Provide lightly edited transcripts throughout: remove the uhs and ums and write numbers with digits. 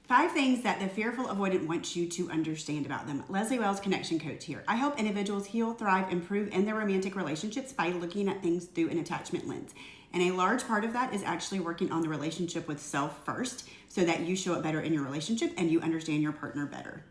5 things that the fearful avoidant wants you to understand about them. Leslie Wells, connection coach here. I help individuals heal, thrive, improve in their romantic relationships by looking at things through an attachment lens. And a large part of that is actually working on the relationship with self first so that you show up better in your relationship and you understand your partner better.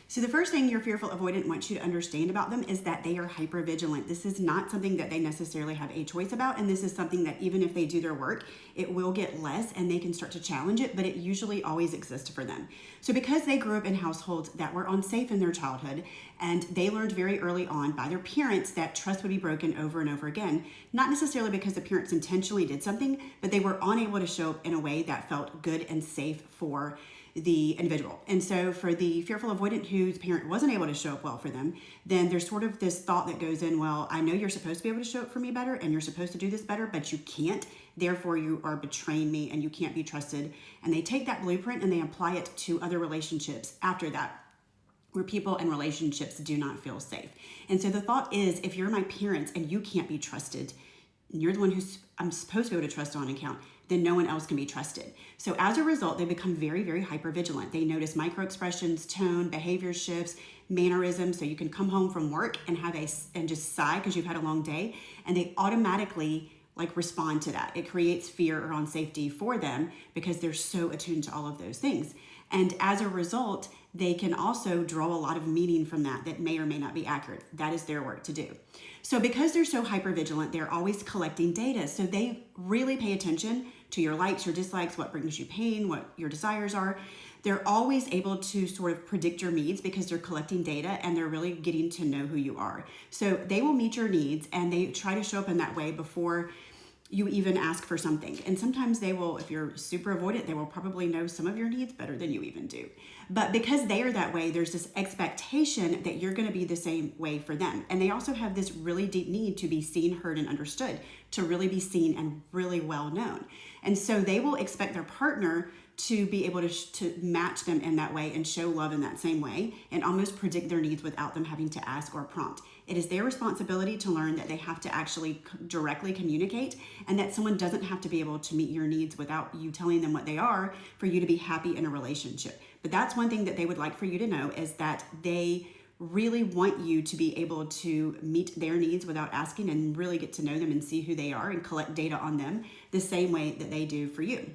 So the first thing your fearful avoidant wants you to understand about them is that they are hypervigilant. This is not something that they necessarily have a choice about, and this is something that even if they do their work, it will get less and they can start to challenge it, but it usually always exists for them. So because they grew up in households that were unsafe in their childhood, and they learned very early on by their parents that trust would be broken over and over again, not necessarily because the parents intentionally did something, but they were unable to show up in a way that felt good and safe for the individual. And so for the fearful avoidant whose parent wasn't able to show up well for them, then there's sort of this thought that goes in, well, I know you're supposed to be able to show up for me better and you're supposed to do this better, but you can't. Therefore, you are betraying me and you can't be trusted. And they take that blueprint and they apply it to other relationships after that, where people and relationships do not feel safe. And so the thought is, if you're my parents and you can't be trusted, and you're the one who's I'm supposed to be able to trust on account, then no one else can be trusted. So as a result, they become very, very hypervigilant. They notice micro expressions, tone, behavior shifts, mannerisms. So you can come home from work and and just sigh because you've had a long day, and they automatically respond to that. It creates fear or unsafety for them because they're so attuned to all of those things. And as a result, they can also draw a lot of meaning from that may or may not be accurate. That is their work to do. So because they're so hypervigilant, they're always collecting data. So they really pay attention to your likes, your dislikes, what brings you pain, what your desires are. They're always able to sort of predict your needs because they're collecting data and they're really getting to know who you are. So they will meet your needs and they try to show up in that way before you even ask for something. And sometimes they will, if you're super avoidant, they will probably know some of your needs better than you even do. But because they are that way, there's this expectation that you're gonna be the same way for them. And they also have this really deep need to be seen, heard, and understood, to really be seen and really well known. And so they will expect their partner to be able to match them in that way and show love in that same way and almost predict their needs without them having to ask or prompt. It is their responsibility to learn that they have to actually directly communicate and that someone doesn't have to be able to meet your needs without you telling them what they are for you to be happy in a relationship. But that's one thing that they would like for you to know, is that they really want you to be able to meet their needs without asking and really get to know them and see who they are and collect data on them the same way that they do for you.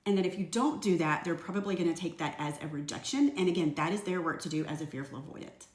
And that if you don't do that, they're probably going to take that as a rejection. And again, that is their work to do as a fearful avoidant.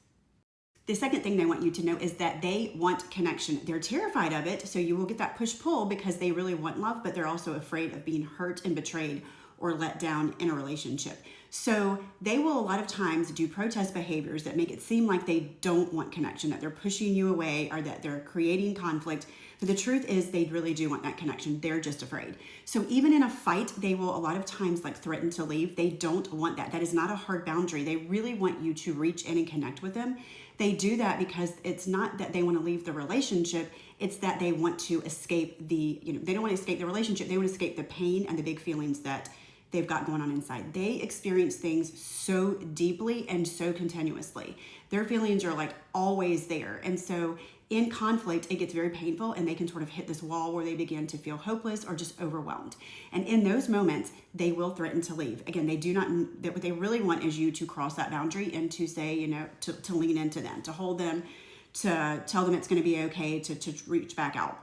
The second thing they want you to know is that they want connection. They're terrified of it, so you will get that push-pull because they really want love, but they're also afraid of being hurt and betrayed or let down in a relationship. So they will a lot of times do protest behaviors that make it seem like they don't want connection, that they're pushing you away or that they're creating conflict. But the truth is they really do want that connection. They're just afraid. So even in a fight, they will a lot of times threaten to leave. They don't want that. That is not a hard boundary. They really want you to reach in and connect with them. They do that because it's not that they want to leave the relationship. It's that they want to escape they don't want to escape the relationship. They want to escape the pain and the big feelings that they've got going on inside. They experience things so deeply and so continuously. Their feelings are always there. And so in conflict, it gets very painful and they can sort of hit this wall where they begin to feel hopeless or just overwhelmed. And in those moments, they will threaten to leave. Again, they do not, what they really want is you to cross that boundary and to say, to lean into them, to hold them, to tell them it's going to be okay, to reach back out.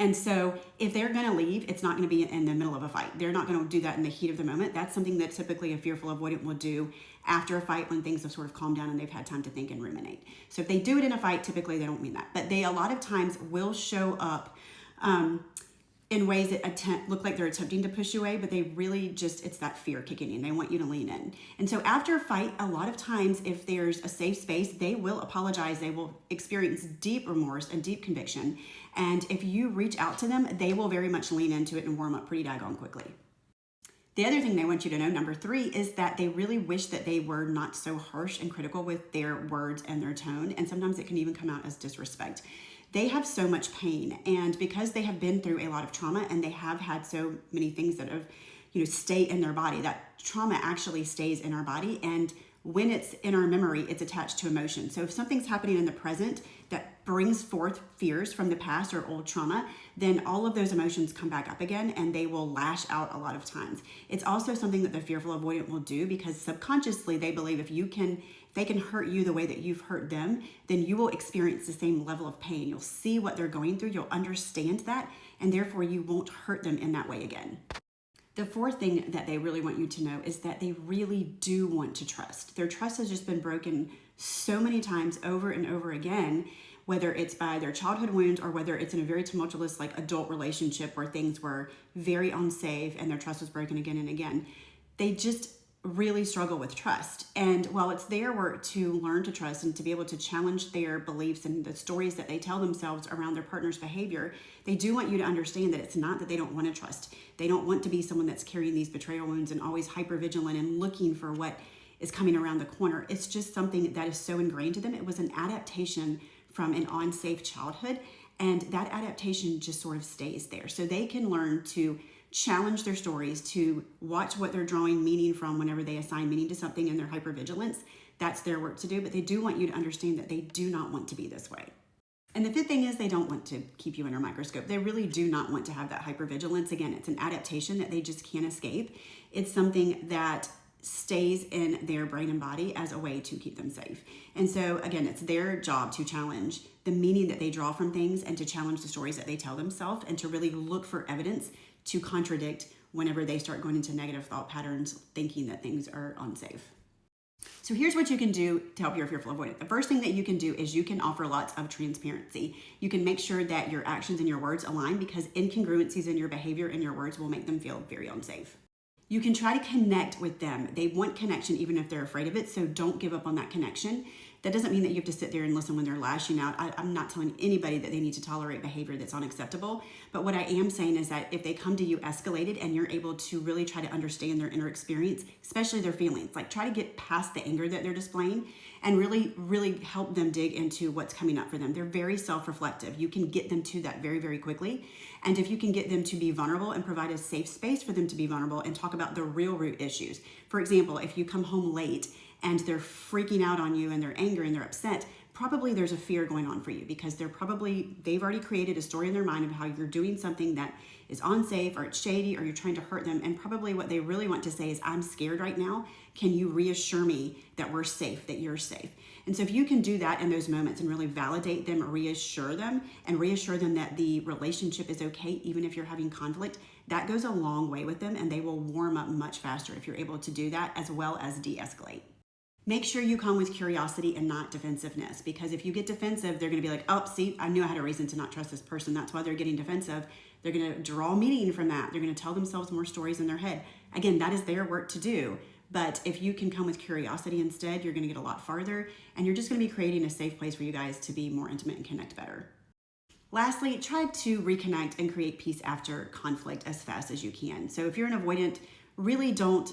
And so if they're going to leave, it's not going to be in the middle of a fight. They're not going to do that in the heat of the moment. That's something that typically a fearful avoidant will do after a fight when things have sort of calmed down and they've had time to think and ruminate. So if they do it in a fight, typically they don't mean that. But they a lot of times will show up in ways that look like they're attempting to push you away, but they really it's that fear kicking in. They want you to lean in. And so after a fight, a lot of times, if there's a safe space, they will apologize. They will experience deep remorse and deep conviction. And if you reach out to them, they will very much lean into it and warm up pretty daggone quickly. The other thing they want you to know, number 3, is that they really wish that they were not so harsh and critical with their words and their tone. And sometimes it can even come out as disrespect. They have so much pain, and because they have been through a lot of trauma and they have had so many things that have, stay in their body, that trauma actually stays in our body. And when it's in our memory, it's attached to emotion. So if something's happening in the present that brings forth fears from the past or old trauma, then all of those emotions come back up again and they will lash out a lot of times. It's also something that the fearful avoidant will do because subconsciously they believe if they can hurt you the way that you've hurt them, then you will experience the same level of pain. You'll see what they're going through, you'll understand that, and therefore you won't hurt them in that way again. The fourth thing that they really want you to know is that they really do want to trust. Their trust has just been broken so many times over and over again, whether it's by their childhood wounds or whether it's in a very tumultuous like adult relationship where things were very unsafe and their trust was broken again and again. They just really struggle with trust. And while it's their work to learn to trust and to be able to challenge their beliefs and the stories that they tell themselves around their partner's behavior, they do want you to understand that it's not that they don't want to trust. They don't want to be someone that's carrying these betrayal wounds and always hypervigilant and looking for what is coming around the corner. It's just something that is so ingrained to them. It was an adaptation from an unsafe childhood, and that adaptation just sort of stays there. So they can learn to challenge their stories, to watch what they're drawing meaning from whenever they assign meaning to something in their hypervigilance. That's their work to do, but they do want you to understand that they do not want to be this way. And the fifth thing is they don't want to keep you under a microscope. They really do not want to have that hypervigilance. Again, it's an adaptation that they just can't escape. It's something that stays in their brain and body as a way to keep them safe. And so again, it's their job to challenge the meaning that they draw from things and to challenge the stories that they tell themselves and to really look for evidence to contradict whenever they start going into negative thought patterns, thinking that things are unsafe. So here's what you can do to help your fearful avoidant. The first thing that you can do is you can offer lots of transparency. You can make sure that your actions and your words align because incongruencies in your behavior and your words will make them feel very unsafe. You can try to connect with them. They want connection even if they're afraid of it, so don't give up on that connection. That doesn't mean that you have to sit there and listen when they're lashing out. I'm not telling anybody that they need to tolerate behavior that's unacceptable. But what I am saying is that if they come to you escalated and you're able to really try to understand their inner experience, especially their feelings, like try to get past the anger that they're displaying and really, really help them dig into what's coming up for them. They're very self-reflective. You can get them to that very, very quickly. And if you can get them to be vulnerable and provide a safe space for them to be vulnerable and talk about the real root issues. For example, if you come home late and they're freaking out on you and they're angry and they're upset, probably there's a fear going on for you because they've already created a story in their mind of how you're doing something that is unsafe or it's shady or you're trying to hurt them. And probably what they really want to say is, I'm scared right now. Can you reassure me that we're safe, that you're safe? And so if you can do that in those moments and really validate them, reassure them that the relationship is okay, even if you're having conflict, that goes a long way with them and they will warm up much faster if you're able to do that as well as de-escalate. Make sure you come with curiosity and not defensiveness, because if you get defensive, they're going to be like, oh, see, I knew I had a reason to not trust this person. That's why they're getting defensive. They're going to draw meaning from that. They're going to tell themselves more stories in their head. Again, that is their work to do. But if you can come with curiosity instead, you're going to get a lot farther and you're just going to be creating a safe place for you guys to be more intimate and connect better. Lastly, try to reconnect and create peace after conflict as fast as you can. So if you're an avoidant, really don't,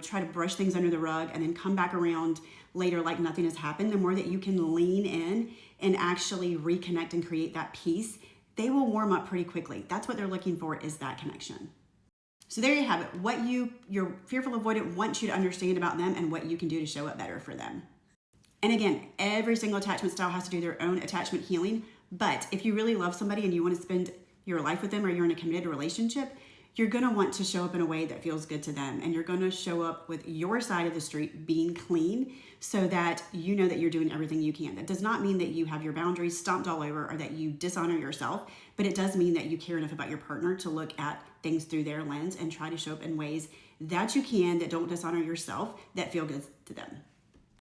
try to brush things under the rug and then come back around later like nothing has happened. The more that you can lean in and actually reconnect and create that peace, they will warm up pretty quickly. That's what they're looking for, is that connection. So there you have it, what your fearful avoidant wants you to understand about them and what you can do to show up better for them. And again, every single attachment style has to do their own attachment healing. But if you really love somebody and you want to spend your life with them or you're in a committed relationship, you're going to want to show up in a way that feels good to them. And you're going to show up with your side of the street being clean so that you know that you're doing everything you can. That does not mean that you have your boundaries stomped all over or that you dishonor yourself, but it does mean that you care enough about your partner to look at things through their lens and try to show up in ways that you can, that don't dishonor yourself, that feel good to them.